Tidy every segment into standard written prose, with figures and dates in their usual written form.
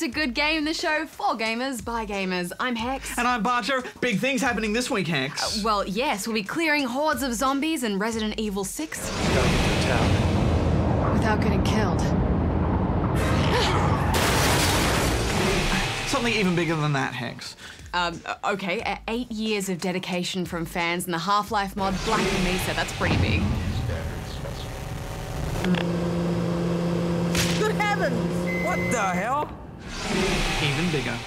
to Good Game, the show for gamers by gamers. I'm Hex. And I'm Barter. Big things happening this week, Hex. Well, yes, we'll be clearing hordes of zombies in Resident Evil 6. Gotta get to the town. Without getting killed. Something even bigger than that, Hex. Okay, 8 years of dedication from fans and the Half-Life mod Black Mesa. That's pretty big. Good heavens! What the hell? Even bigger.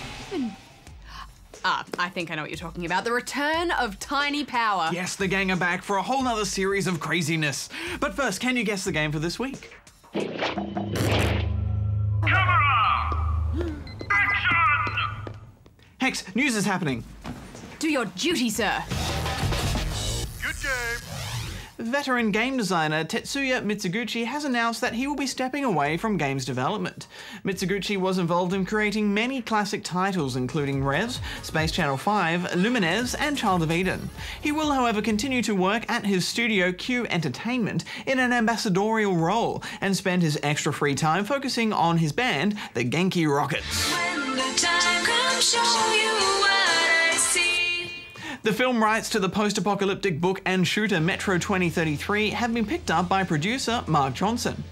I think I know what you're talking about. The return of Tiny Power. Yes, the gang are back for a whole nother series of craziness. But first, can you guess the game for this week? Hex, news is happening. Do your duty, sir. Good game. Veteran game designer Tetsuya Mitsuguchi has announced that he will be stepping away from games development. Mitsuguchi was involved in creating many classic titles including Rez, Space Channel 5, Lumines and Child of Eden. He will however continue to work at his studio Q Entertainment in an ambassadorial role and spend his extra free time focusing on his band, the Genki Rockets. When the time comes, show you what I see. The film rights to the post-apocalyptic book and shooter Metro 2033 have been picked up by producer Mark Johnson.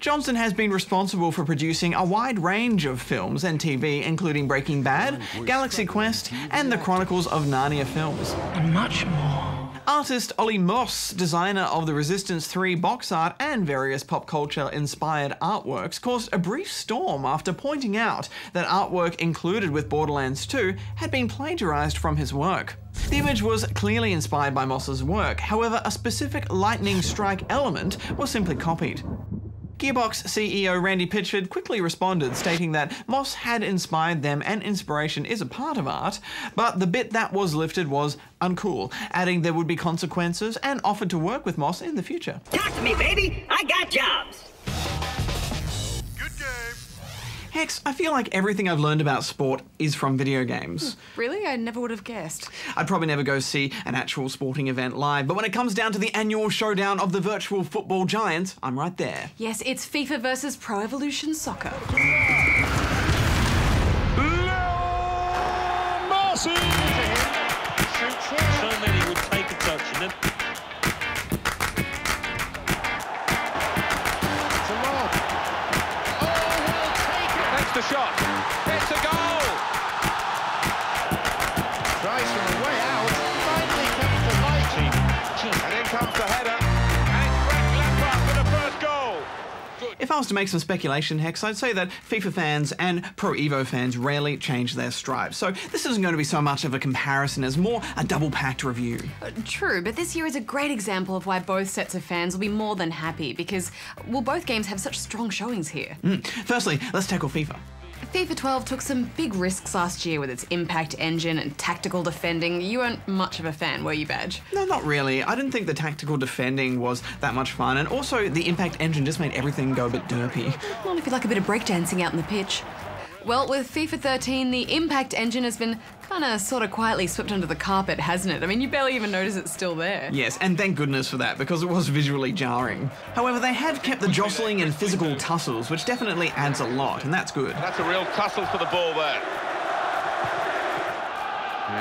Johnson has been responsible for producing a wide range of films and TV, including Breaking Bad, Galaxy Quest, and the Chronicles of Narnia films. And much more. Artist Ollie Moss, designer of the Resistance 3 box art and various pop culture-inspired artworks, caused a brief storm after pointing out that artwork included with Borderlands 2 had been plagiarized from his work. The image was clearly inspired by Moss's work, however, a specific lightning strike element was simply copied. Gearbox CEO Randy Pitchford quickly responded, stating that Moss had inspired them and inspiration is a part of art, but the bit that was lifted was uncool, adding there would be consequences and offered to work with Moss in the future. Talk to me, baby! I got jobs! Good game. Hex, I feel like everything I've learned about sport is from video games. Really? I never would have guessed. I'd probably never go see an actual sporting event live, but when it comes down to the annual showdown of the virtual football giants, I'm right there. Yes, it's FIFA versus Pro Evolution Soccer. Marcy! So many would take a touch and then... The shot. It's a goal. Tries from the way out. Finally comes to light. And in comes the header. And it's Frank Lampard for the first goal. Good. If I was to make some speculation, Hex, I'd say that FIFA fans and Pro Evo fans rarely change their stripes. So this isn't going to be so much of a comparison as more a double-packed review. True, but this year is a great example of why both sets of fans will be more than happy because, well, both games have such strong showings here. Firstly, let's tackle FIFA. FIFA 12 took some big risks last year with its impact engine and tactical defending. You weren't much of a fan, were you, Badge? No, not really. I didn't think the tactical defending was that much fun, and also the impact engine just made everything go a bit derpy. Well, if you like a bit of breakdancing out on the pitch. Well, with FIFA 13, the impact engine has been sort of quietly swept under the carpet, hasn't it? I mean, you barely even notice it's still there. Yes, and thank goodness for that, because it was visually jarring. However, they have kept the jostling and physical tussles, which definitely adds a lot, and that's good. That's a real tussle for the ball there.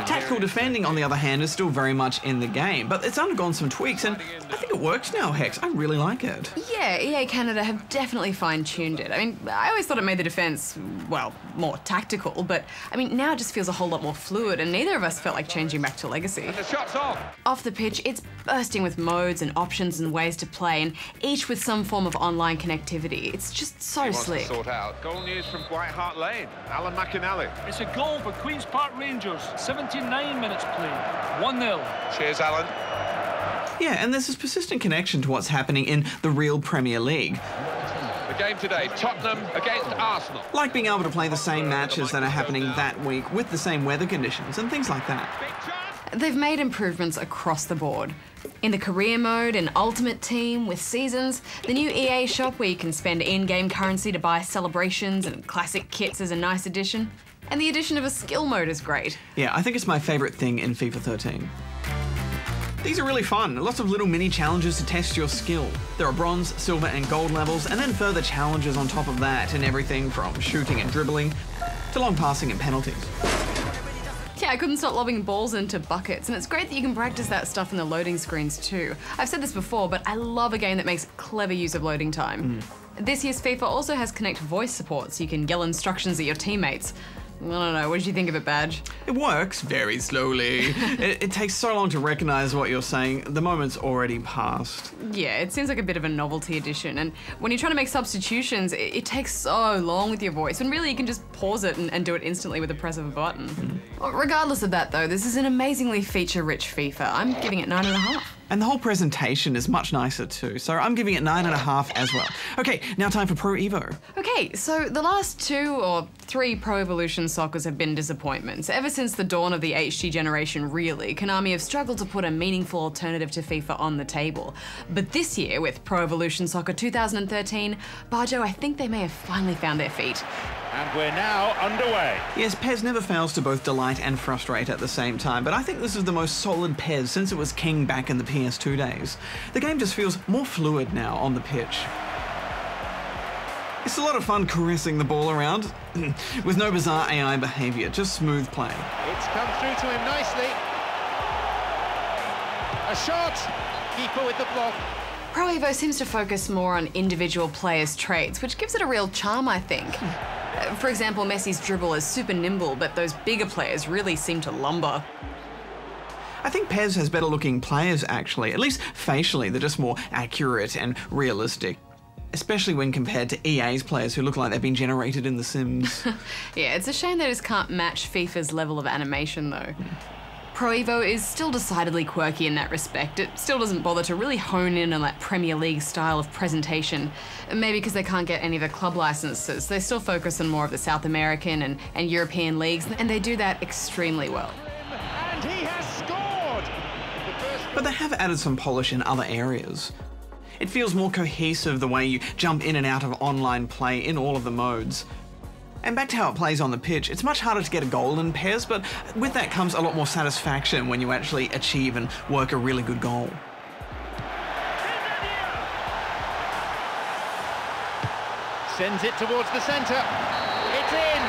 Tactical defending, on the other hand, is still very much in the game, but it's undergone some tweaks, and I think it works now, Hex. I really like it. Yeah, EA Canada have definitely fine-tuned it. I mean, I always thought it made the defence, well, more tactical, but, I mean, now it just feels a whole lot more fluid, and neither of us felt like changing back to Legacy. And the shot's off. Off the pitch, it's bursting with modes and options and ways to play, and each with some form of online connectivity. It's just so slick. Sort out. Goal news from White Hart Lane. Alan McInally. It's a goal for Queen's Park Rangers. 79 minutes played. 1-0. Cheers, Alan. Yeah, and there's this persistent connection to what's happening in the real Premier League. The game today, Tottenham against Arsenal. Like being able to play the same matches that are happening that week with the same weather conditions and things like that. They've made improvements across the board. In the career mode and ultimate team with seasons, the new EA shop where you can spend in-game currency to buy celebrations and classic kits is a nice addition. And the addition of a skill mode is great. Yeah, I think it's my favourite thing in FIFA 13. These are really fun, lots of little mini challenges to test your skill. There are bronze, silver and gold levels, and then further challenges on top of that in everything from shooting and dribbling. to long passing and penalties. Yeah, I couldn't stop lobbing balls into buckets, and it's great that you can practice that stuff in the loading screens too. I've said this before, but I love a game that makes clever use of loading time. This year's FIFA also has Connect voice support, so you can yell instructions at your teammates. I don't know, what did you think of it, Badge? It works very slowly. it takes so long to recognize what you're saying. The moment's already passed. Yeah, it seems like a bit of a novelty addition, and when you're trying to make substitutions, it takes so long with your voice, when really you can just pause it and do it instantly with the press of a button. Well, regardless of that though, this is an amazingly feature-rich FIFA. I'm giving it 9.5. And the whole presentation is much nicer too, so I'm giving it 9.5 as well. Okay, now time for Pro Evo. Okay, so the last 2 or 3 Pro Evolution Soccers have been disappointments. Ever since the dawn of the HD generation, really, Konami have struggled to put a meaningful alternative to FIFA on the table. But this year, with Pro Evolution Soccer 2013, Barjo, I think they may have finally found their feet. And we're now underway. Yes, PES never fails to both delight and frustrate at the same time, but I think this is the most solid PES since it was king back in the PS2 days. The game just feels more fluid now on the pitch. It's a lot of fun caressing the ball around, with no bizarre AI behaviour, just smooth play. It's come through to him nicely. A shot. Keeper with the block. Pro Evo seems to focus more on individual players' traits, which gives it a real charm, I think. For example, Messi's dribble is super nimble, but those bigger players really seem to lumber. I think PES has better looking players actually, at least facially, they're just more accurate and realistic. Especially when compared to EA's players who look like they've been generated in The Sims. Yeah, it's a shame they just can't match FIFA's level of animation though. Pro Evo is still decidedly quirky in that respect. It still doesn't bother to really hone in on that Premier League style of presentation. Maybe because they can't get any of the club licenses. They still focus on more of the South American and European leagues, and they do that extremely well. And he has scored! But they have added some polish in other areas. It feels more cohesive the way you jump in and out of online play in all of the modes. And back to how it plays on the pitch, it's much harder to get a goal in PES, but with that comes a lot more satisfaction when you actually achieve and work a really good goal. Sends it towards the centre. It's in!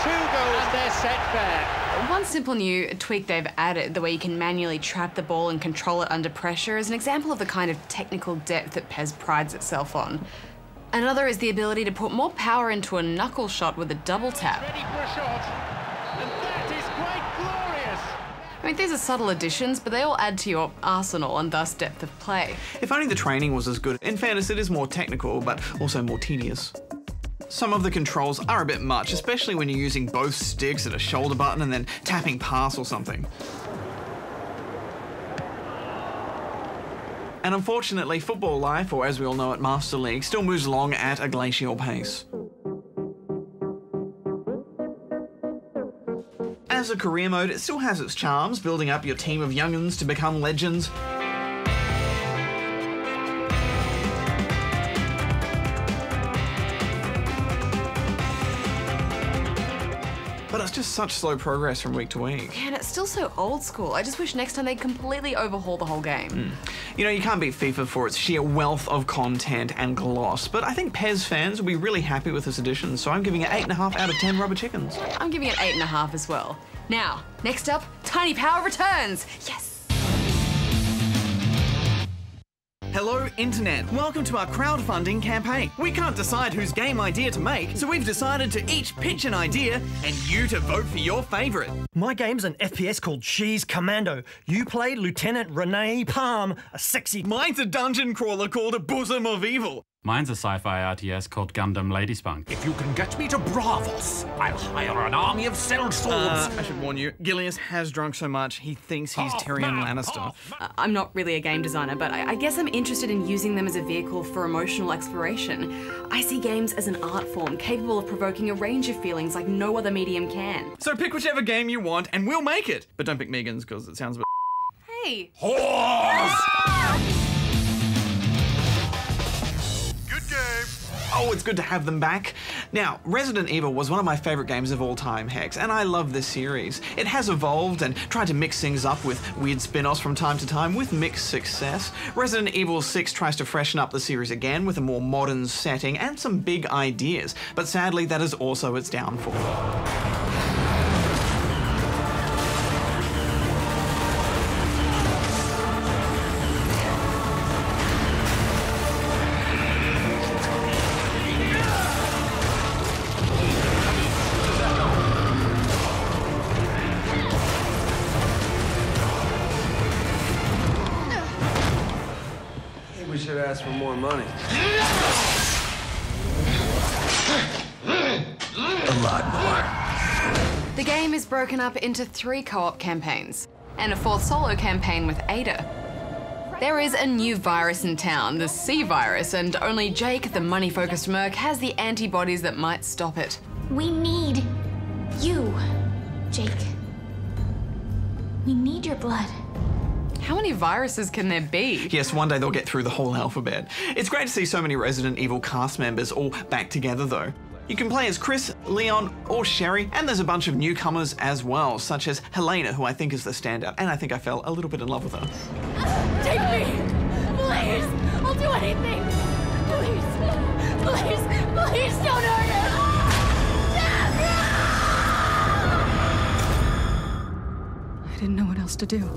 2 goals, they're set fair. One simple new tweak they've added, the way you can manually trap the ball and control it under pressure, is an example of the kind of technical depth that PES prides itself on. Another is the ability to put more power into a knuckle shot with a double tap. Ready for a shot, and that is quite glorious. I mean, these are subtle additions, but they all add to your arsenal and thus depth of play. If only the training was as good. In fairness, it is more technical, but also more tedious. Some of the controls are a bit much, especially when you're using both sticks and a shoulder button and then tapping pass or something. And unfortunately, football life, or as we all know it, Master League, still moves along at a glacial pace. As a career mode, it still has its charms, building up your team of young'uns to become legends. But it's just such slow progress from week to week. Man, it's still so old school. I just wish next time they'd completely overhaul the whole game. You know, you can't beat FIFA for its sheer wealth of content and gloss, but I think PES fans will be really happy with this edition, so I'm giving it 8.5 out of 10 rubber chickens. I'm giving it 8.5 as well. Now, next up, Tiny Power returns. Yes! Hello, Internet. Welcome to our crowdfunding campaign. We can't decide whose game idea to make, so we've decided to each pitch an idea and you to vote for your favourite. My game's an FPS called She's Commando. You play Lieutenant Renee Palm, a sexy... Mine's a dungeon crawler called A Bosom of Evil. Mine's a sci-fi RTS called Gundam Lady Spunk. If you can get me to Bravos, I'll hire an army of sellswords. I should warn you, Gilius has drunk so much he thinks he's Tyrion Lannister. I'm not really a game designer, but I guess I'm interested in using them as a vehicle for emotional exploration. I see games as an art form capable of provoking a range of feelings like no other medium can. So pick whichever game you want and we'll make it. But don't pick Megan's because it sounds a bit... Hey! Good game. Oh, oh, it's good to have them back. Now, Resident Evil was one of my favorite games of all time, Hex, and I love this series. It has evolved and tried to mix things up with weird spin-offs from time to time with mixed success. Resident Evil 6 tries to freshen up the series again with a more modern setting and some big ideas, but sadly that is also its downfall. We should ask for more money. A lot more. The game is broken up into 3 co-op campaigns and a 4th solo campaign with Ada. There is a new virus in town, the C virus, and only Jake, the money-focused merc, has the antibodies that might stop it. We need you, Jake. We need your blood. How many viruses can there be? Yes, one day they'll get through the whole alphabet. It's great to see so many Resident Evil cast members all back together though. You can play as Chris, Leon, or Sherry, and there's a bunch of newcomers as well, such as Helena, who I think is the standout, and I think I fell a little bit in love with her. Take me! Please! I'll do anything! Please don't hurt him! I didn't know what else to do.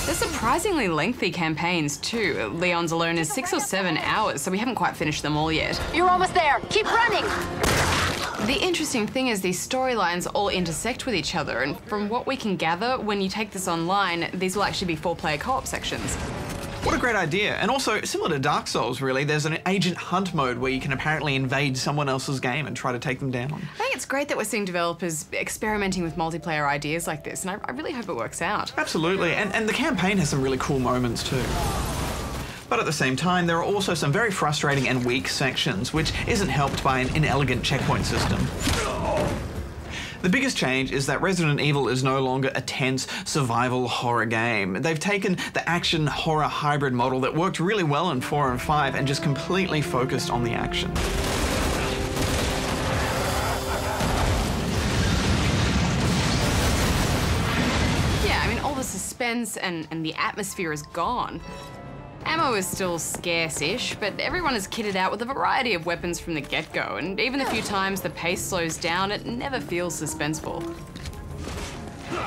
They're surprisingly lengthy campaigns too. Leon's alone is 6 or 7 hours, so we haven't quite finished them all yet. You're almost there! Keep running! The interesting thing is these storylines all intersect with each other, and from what we can gather, when you take this online, these will actually be 4-player co-op sections. What a great idea. And also, similar to Dark Souls really, there's an agent hunt mode where you can apparently invade someone else's game and try to take them down. I think it's great that we're seeing developers experimenting with multiplayer ideas like this, and I really hope it works out. Absolutely, and the campaign has some really cool moments too. But at the same time, there are also some very frustrating and weak sections, which isn't helped by an inelegant checkpoint system. The biggest change is that Resident Evil is no longer a tense survival horror game. They've taken the action horror hybrid model that worked really well in 4 and 5 and just completely focused on the action. Yeah, I mean, all the suspense and the atmosphere is gone. Ammo is still scarce-ish, but everyone is kitted out with a variety of weapons from the get-go, and even the few times the pace slows down, it never feels suspenseful.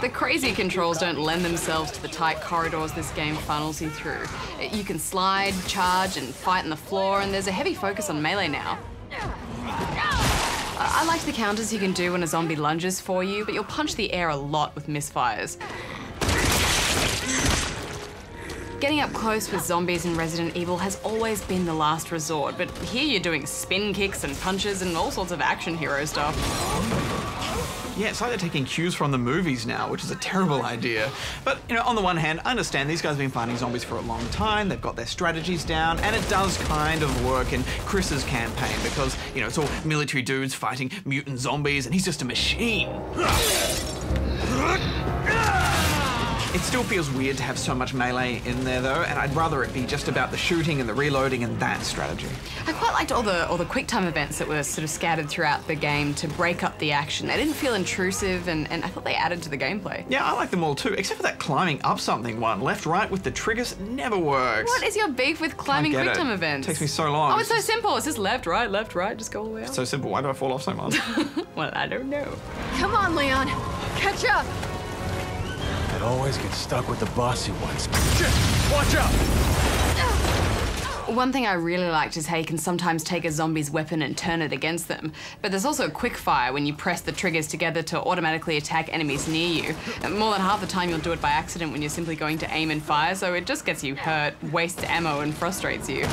The crazy controls don't lend themselves to the tight corridors this game funnels you through. You can slide, charge, and fight on the floor, and there's a heavy focus on melee now. I like the counters you can do when a zombie lunges for you, but you'll punch the air a lot with misfires. Getting up close with zombies in Resident Evil has always been the last resort, but here you're doing spin kicks and punches and all sorts of action hero stuff. Yeah, it's like they're taking cues from the movies now, which is a terrible idea. But, you know, on the one hand, I understand these guys have been fighting zombies for a long time, they've got their strategies down, and it does kind of work in Chris's campaign because, you know, it's all military dudes fighting mutant zombies, and he's just a machine. It still feels weird to have so much melee in there though, and I'd rather it be just about the shooting and the reloading and that strategy. I quite liked all the quick time events that were sort of scattered throughout the game to break up the action. They didn't feel intrusive and I thought they added to the gameplay. Yeah, I like them all too, except for that climbing up something one. Left, right with the triggers never works. What is your beef with climbing quick time events? It takes me so long. Oh, it's so simple. It's just left, right, just go all the way up. So simple. Why do I fall off so much? Well, I don't know. Come on, Leon. Catch up. I'd always get stuck with the bossy ones. Shit! Watch out! One thing I really liked is how you can sometimes take a zombie's weapon and turn it against them. But there's also quick fire when you press the triggers together to automatically attack enemies near you. And more than half the time you'll do it by accident when you're simply going to aim and fire, so it just gets you hurt, wastes ammo, and frustrates you.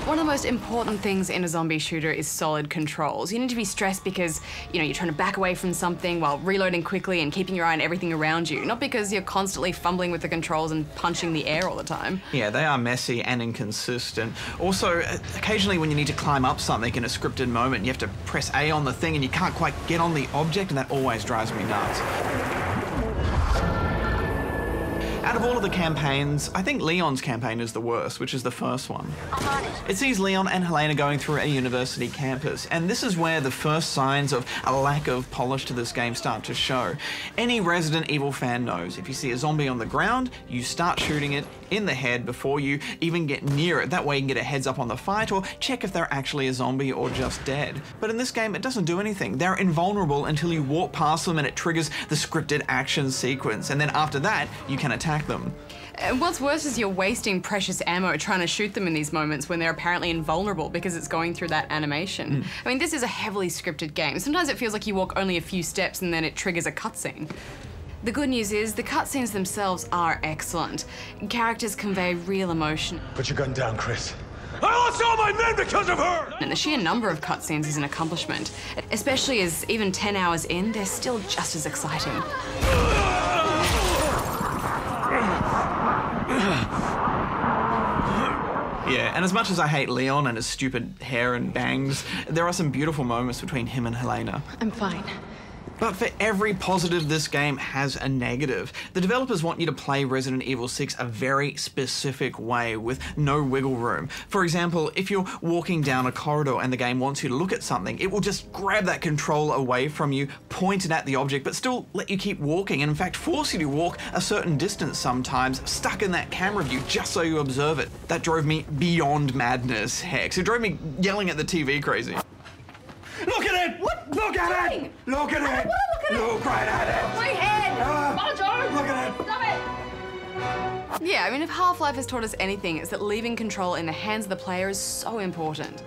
One of the most important things in a zombie shooter is solid controls. You need to be stressed because, you know, you're trying to back away from something while reloading quickly and keeping your eye on everything around you, not because you're constantly fumbling with the controls and punching the air all the time. Yeah, they are messy and inconsistent. Also, occasionally when you need to climb up something in a scripted moment, you have to press A on the thing and you can't quite get on the object, and that always drives me nuts. Out of all of the campaigns, I think Leon's campaign is the worst, which is the first one. It sees Leon and Helena going through a university campus, and this is where the first signs of a lack of polish to this game start to show. Any Resident Evil fan knows if you see a zombie on the ground, you start shooting it in the head before you even get near it. That way you can get a heads up on the fight or check if they're actually a zombie or just dead. But in this game, it doesn't do anything. They're invulnerable until you walk past them and it triggers the scripted action sequence, and then after that, you can attack them. What's worse is you're wasting precious ammo trying to shoot them in these moments when they're apparently invulnerable because it's going through that animation. I mean, this is a heavily scripted game. Sometimes it feels like you walk only a few steps and then it triggers a cutscene. The good news is the cutscenes themselves are excellent. Characters convey real emotion. Put your gun down, Chris. I lost all my men because of her! And the sheer number of cutscenes is an accomplishment, especially as even 10 hours in, they're still just as exciting. Yeah, and as much as I hate Leon and his stupid hair and bangs, there are some beautiful moments between him and Helena. I'm fine. But for every positive, this game has a negative. The developers want you to play Resident Evil 6 a very specific way with no wiggle room. For example, if you're walking down a corridor and the game wants you to look at something, it will just grab that control away from you, point it at the object, but still let you keep walking, and in fact force you to walk a certain distance sometimes, stuck in that camera view just so you observe it. That drove me beyond madness, Hex. It drove me yelling at the TV crazy. Look at it! What? Look at it! Look at it! Look right at it! My head! Mojo! Look at it! Stop it! Yeah, I mean, if Half-Life has taught us anything, it's that leaving control in the hands of the player is so important.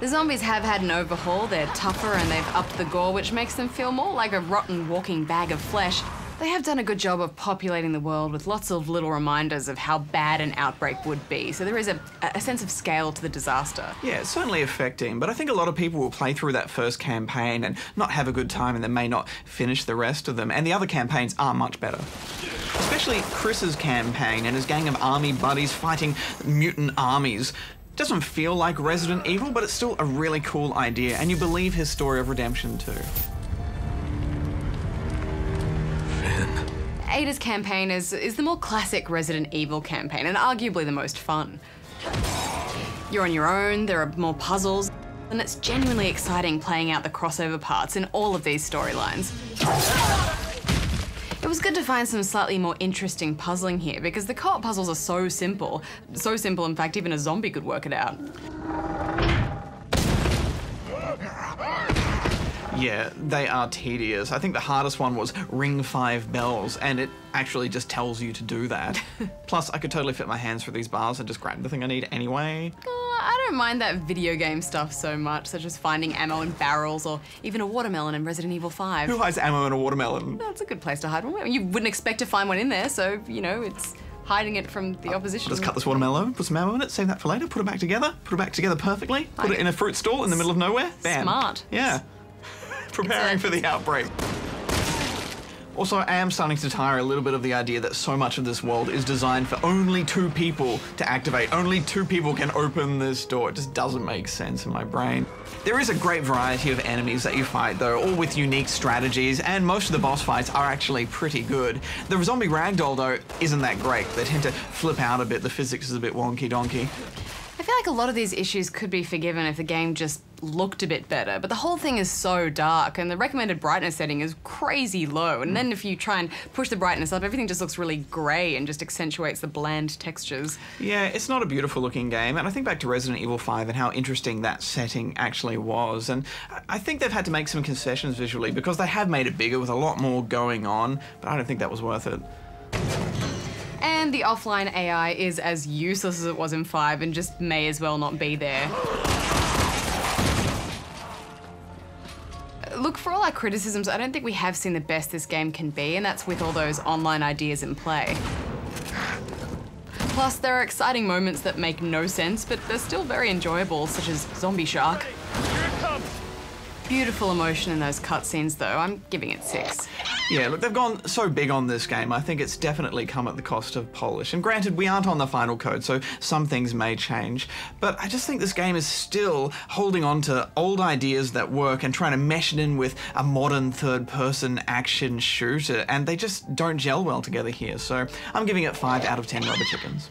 The zombies have had an overhaul, they're tougher and they've upped the gore, which makes them feel more like a rotten walking bag of flesh. They have done a good job of populating the world with lots of little reminders of how bad an outbreak would be, so there is a sense of scale to the disaster. Yeah, it's certainly affecting, but I think a lot of people will play through that first campaign and not have a good time and then may not finish the rest of them, and the other campaigns are much better. Especially Chris's campaign and his gang of army buddies fighting mutant armies. It doesn't feel like Resident Evil, but it's still a really cool idea, and you believe his story of redemption too. Ada's campaign is the more classic Resident Evil campaign, and arguably the most fun. You're on your own, there are more puzzles, and it's genuinely exciting playing out the crossover parts in all of these storylines. It was good to find some slightly more interesting puzzling here, because the co-op puzzles are so simple. So simple, in fact, even a zombie could work it out. Yeah, they are tedious. I think the hardest one was ring 5 bells, and it actually just tells you to do that. Plus, I could totally fit my hands through these bars and just grab the thing I need anyway. I don't mind that video game stuff so much, such as finding ammo in barrels or even a watermelon in Resident Evil 5. Who hides ammo in a watermelon? That's a good place to hide one. You wouldn't expect to find one in there, so, you know, it's hiding it from the opposition. Just cut this watermelon, put some ammo in it, save that for later, put it back together, perfectly, put it in a fruit stall in the middle of nowhere, bam. Smart. Yeah. Preparing for the outbreak. Also, I am starting to tire a little bit of the idea that so much of this world is designed for only 2 people to activate. Only 2 people can open this door. It just doesn't make sense in my brain. There is a great variety of enemies that you fight, though, all with unique strategies, and most of the boss fights are actually pretty good. The zombie ragdoll, though, isn't that great. They tend to flip out a bit. The physics is a bit wonky-donkey. I feel like a lot of these issues could be forgiven if the game just looked a bit better, but the whole thing is so dark and the recommended brightness setting is crazy low, and then if you try and push the brightness up, everything just looks really grey and just accentuates the bland textures. Yeah, it's not a beautiful looking game, and I think back to Resident Evil 5 and how interesting that setting actually was, and I think they've had to make some concessions visually because they have made it bigger with a lot more going on, but I don't think that was worth it. And the offline AI is as useless as it was in 5 and just may as well not be there. Look, for all our criticisms, I don't think we have seen the best this game can be, and that's with all those online ideas in play. Plus, there are exciting moments that make no sense, but they're still very enjoyable, such as Zombie Shark. beautiful emotion in those cutscenes, though. I'm giving it 6. Yeah, look, they've gone so big on this game. I think it's definitely come at the cost of polish. And granted, we aren't on the final code, so some things may change. But I just think this game is still holding on to old ideas that work and trying to mesh it in with a modern third-person action shooter, and they just don't gel well together here. So I'm giving it 5 out of 10 rubber chickens.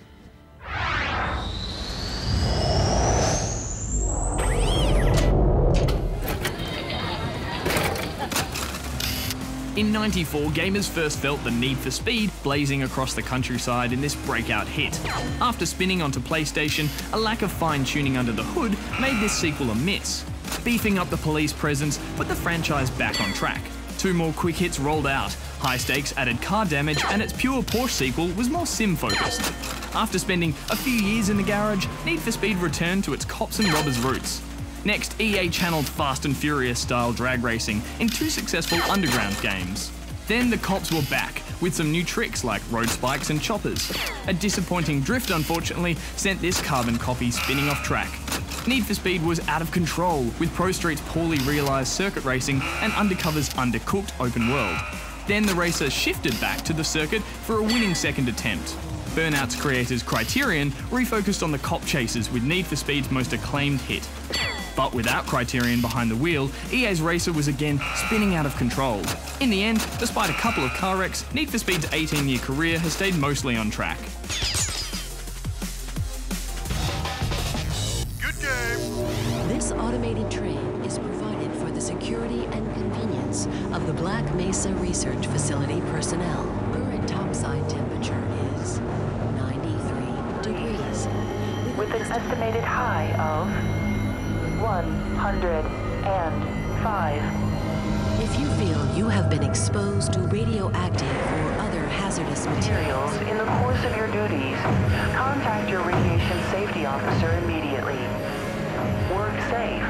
In '94, gamers first felt the need for speed blazing across the countryside in this breakout hit. After spinning onto PlayStation, a lack of fine-tuning under the hood made this sequel a miss. Beefing up the police presence put the franchise back on track. 2 more quick hits rolled out, High Stakes added car damage, and its pure Porsche sequel was more sim-focused. After spending a few years in the garage, Need for Speed returned to its cops and robbers roots. Next, EA channeled Fast and Furious style drag racing in 2 successful underground games. Then the cops were back, with some new tricks like road spikes and choppers. A disappointing drift, unfortunately, sent this carbon copy spinning off track. Need for Speed was out of control, with Pro Street's poorly realised circuit racing and Undercover's undercooked open world. Then the racer shifted back to the circuit for a winning second attempt. Burnout's creators Criterion refocused on the cop chases with Need for Speed's most acclaimed hit. But without Criterion behind the wheel, EA's racer was again spinning out of control. In the end, despite a couple of car wrecks, Need for Speed's 18-year career has stayed mostly on track. Good game. This automated train is provided for the security and convenience of the Black Mesa Research Facility personnel. Current topside temperature is 93 degrees. With an estimated high of 105. If you feel you have been exposed to radioactive or other hazardous materials In the course of your duties, contact your radiation safety officer immediately. Work safe.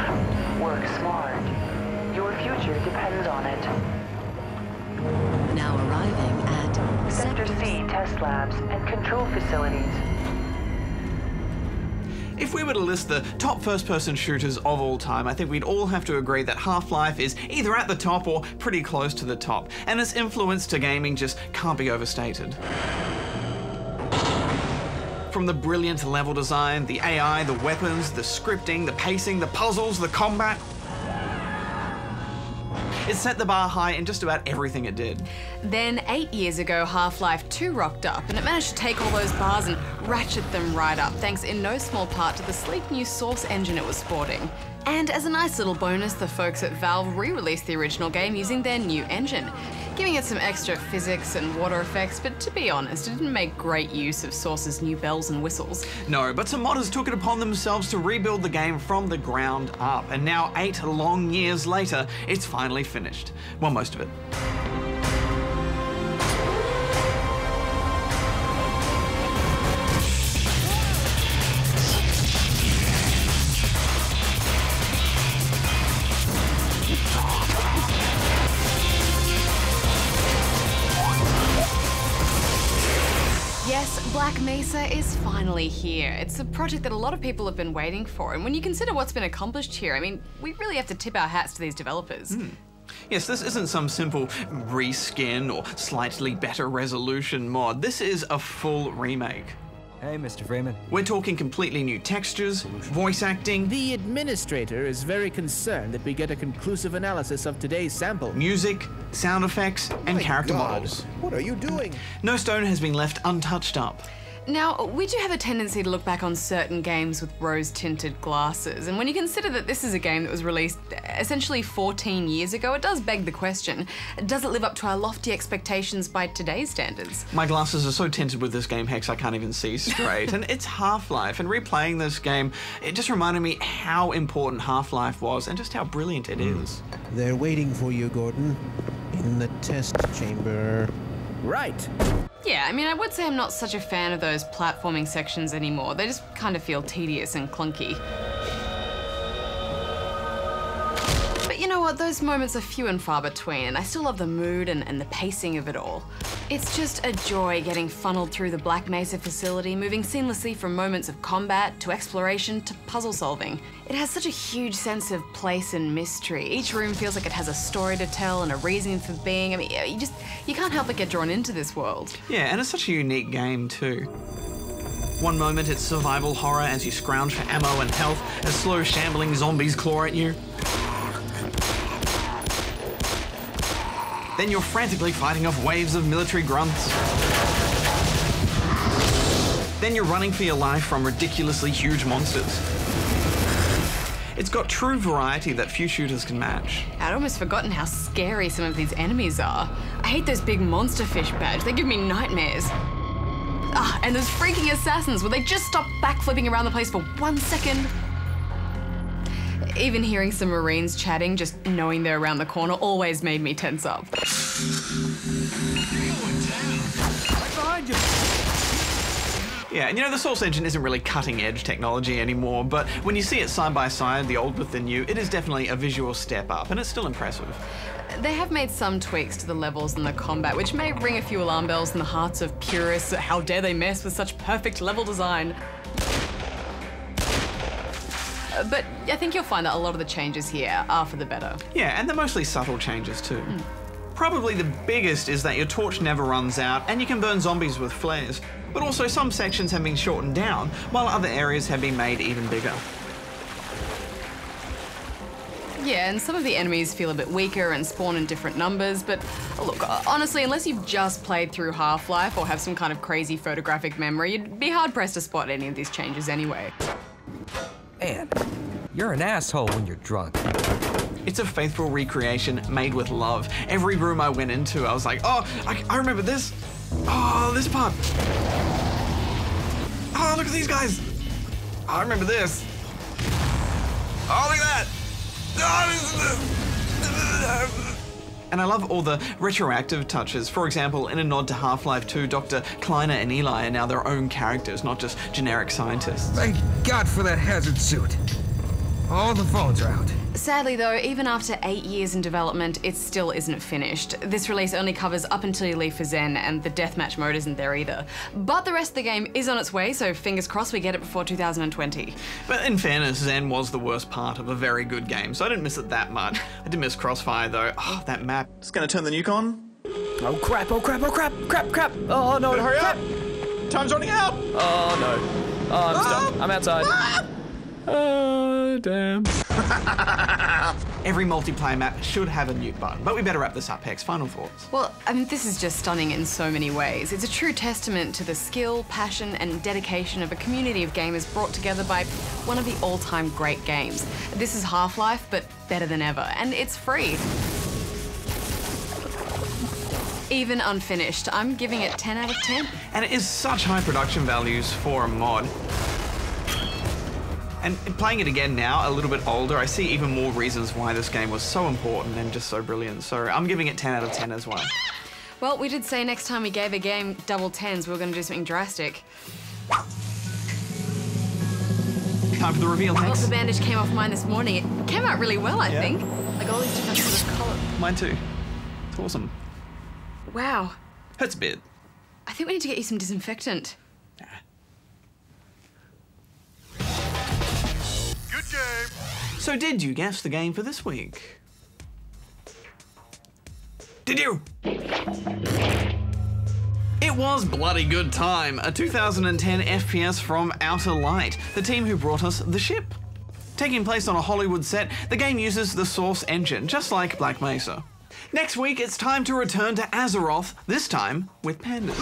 Work smart. Your future depends on it. Now arriving at Sector C test labs and control facilities. If we were to list the top first-person shooters of all time, I think we'd all have to agree that Half-Life is either at the top or pretty close to the top, and its influence to gaming just can't be overstated. From the brilliant level design, the AI, the weapons, the scripting, the pacing, the puzzles, the combat, it set the bar high in just about everything it did. Then 8 years ago, Half-Life 2 rocked up, and it managed to take all those bars and ratchet them right up, thanks in no small part to the sleek new Source engine it was sporting. And as a nice little bonus, the folks at Valve re-released the original game using their new engine, giving it some extra physics and water effects, but to be honest, it didn't make great use of Source's new bells and whistles. No, but some modders took it upon themselves to rebuild the game from the ground up, and now 8 long years later, it's finally finished. Well, most of it. Yes, Black Mesa is finally here. It's a project that a lot of people have been waiting for, and when you consider what's been accomplished here, I mean, we really have to tip our hats to these developers. Yes, this isn't some simple reskin or slightly better resolution mod. This is a full remake. Hey, Mr. Freeman. We're talking completely new textures, voice acting. The administrator is very concerned that we get a conclusive analysis of today's sample. Music, sound effects, and character models. What are you doing? No stone has been left untouched up. Now, we do have a tendency to look back on certain games with rose-tinted glasses, and when you consider that this is a game that was released essentially 14 years ago, it does beg the question, does it live up to our lofty expectations by today's standards? My glasses are so tinted with this game, Hex, I can't even see straight. And it's Half-Life, and replaying this game, it just reminded me how important Half-Life was and just how brilliant it is. They're waiting for you, Gordon, in the test chamber. Right. Yeah, I mean, I would say I'm not such a fan of those platforming sections anymore. They just kind of feel tedious and clunky. But you know what, those moments are few and far between, and I still love the mood and the pacing of it all. It's just a joy getting funneled through the Black Mesa facility, moving seamlessly from moments of combat to exploration to puzzle solving. It has such a huge sense of place and mystery. Each room feels like it has a story to tell and a reason for being. I mean, you can't help but get drawn into this world. Yeah, and it's such a unique game too. One moment it's survival horror as you scrounge for ammo and health as slow shambling zombies claw at you. Then you're frantically fighting off waves of military grunts. Then you're running for your life from ridiculously huge monsters. It's got true variety that few shooters can match. I'd almost forgotten how scary some of these enemies are. I hate those big monster fish badge. They give me nightmares. Ah, and those freaking assassins, will they just stop backflipping around the place for 1 second? Even hearing some Marines chatting, just knowing they're around the corner, always made me tense up. Yeah, and you know, the Source engine isn't really cutting-edge technology anymore, but when you see it side by side, the old with the new, it is definitely a visual step up, and it's still impressive. They have made some tweaks to the levels and the combat, which may ring a few alarm bells in the hearts of purists. How dare they mess with such perfect level design? But I think you'll find that a lot of the changes here are for the better. Yeah, and they're mostly subtle changes too. Probably the biggest is that your torch never runs out and you can burn zombies with flares. But also some sections have been shortened down, while other areas have been made even bigger. Yeah, and some of the enemies feel a bit weaker and spawn in different numbers, but look, honestly, unless you've just played through Half-Life or have some kind of crazy photographic memory, you'd be hard-pressed to spot any of these changes anyway. Man, you're an asshole when you're drunk. It's a faithful recreation made with love. Every room I went into, I was like, oh, I remember this. Oh, this part. Oh, look at these guys. Oh, I remember this. Oh, look at that. And I love all the retroactive touches. For example, in a nod to Half-Life 2, Dr. Kleiner and Eli are now their own characters, not just generic scientists. Thank God for that hazard suit. All the phones are out. Sadly though, even after 8 years in development, it still isn't finished. This release only covers up until you leave for Zen, and the deathmatch mode isn't there either. But the rest of the game is on its way, so fingers crossed we get it before 2020. But in fairness, Zen was the worst part of a very good game, so I didn't miss it that much. I did miss Crossfire though. Oh, that map. It's gonna turn the nuke on. Oh crap, oh crap, oh crap, crap. Oh no, hurry crap. up. Time's running out. Oh no. Oh, I'm stuck. I'm outside. Oh, damn. Every multiplayer map should have a nuke button, but we better wrap this up, Hex. Final thoughts. Well, I mean, this is just stunning in so many ways. It's a true testament to the skill, passion, and dedication of a community of gamers brought together by one of the all-time great games. This is Half-Life, but better than ever, and it's free. Even unfinished, I'm giving it 10 out of 10. And it is such high production values for a mod. And playing it again now, a little bit older, I see even more reasons why this game was so important and just so brilliant. So I'm giving it 10 out of 10 as well. Well, we did say next time we gave a game double 10s, we were going to do something drastic. Time for the reveal, Hex. Well, the bandage came off mine this morning. It came out really well, I think. Like all these different sort of colours. Mine too. It's awesome. Wow. Hurts a bit. I think we need to get you some disinfectant. So did you guess the game for this week? Did you? It was Bloody Good Time, a 2010 FPS from Outer Light, the team who brought us The Ship. Taking place on a Hollywood set, the game uses the Source engine, just like Black Mesa. Next week, it's time to return to Azeroth, this time with pandas.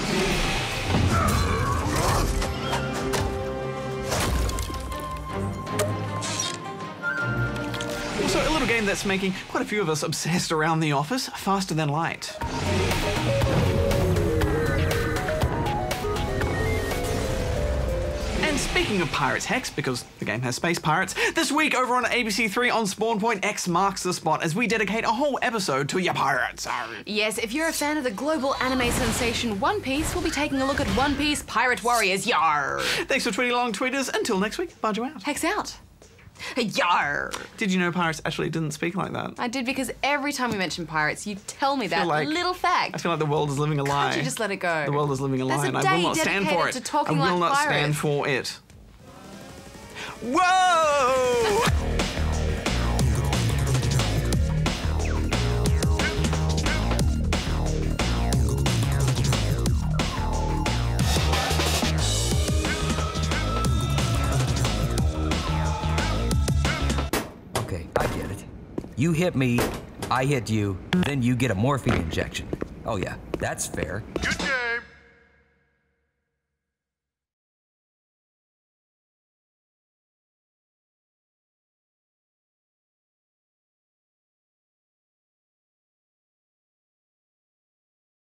Also, a little game that's making quite a few of us obsessed around the office, Faster Than Light. And speaking of pirates, Hex, because the game has space pirates, this week over on ABC3 on Spawn Point, X marks the spot as we dedicate a whole episode to your pirates. Yes, if you're a fan of the global anime sensation One Piece, we'll be taking a look at One Piece Pirate Warriors. Yar! Thanks for tweeting along, tweeters. Until next week, Barjo out. Hex out. Yar! Did you know pirates actually didn't speak like that? I did, because every time we mention pirates, you tell me that like- little fact. I feel like the world is living a lie. Can't you just let it go? The world is living a lie, There's a and I day will not stand for dedicated it. to talking I will like not stand pirates. for it. Whoa! Okay, I get it. You hit me, I hit you, then you get a morphine injection. Oh yeah, that's fair. Good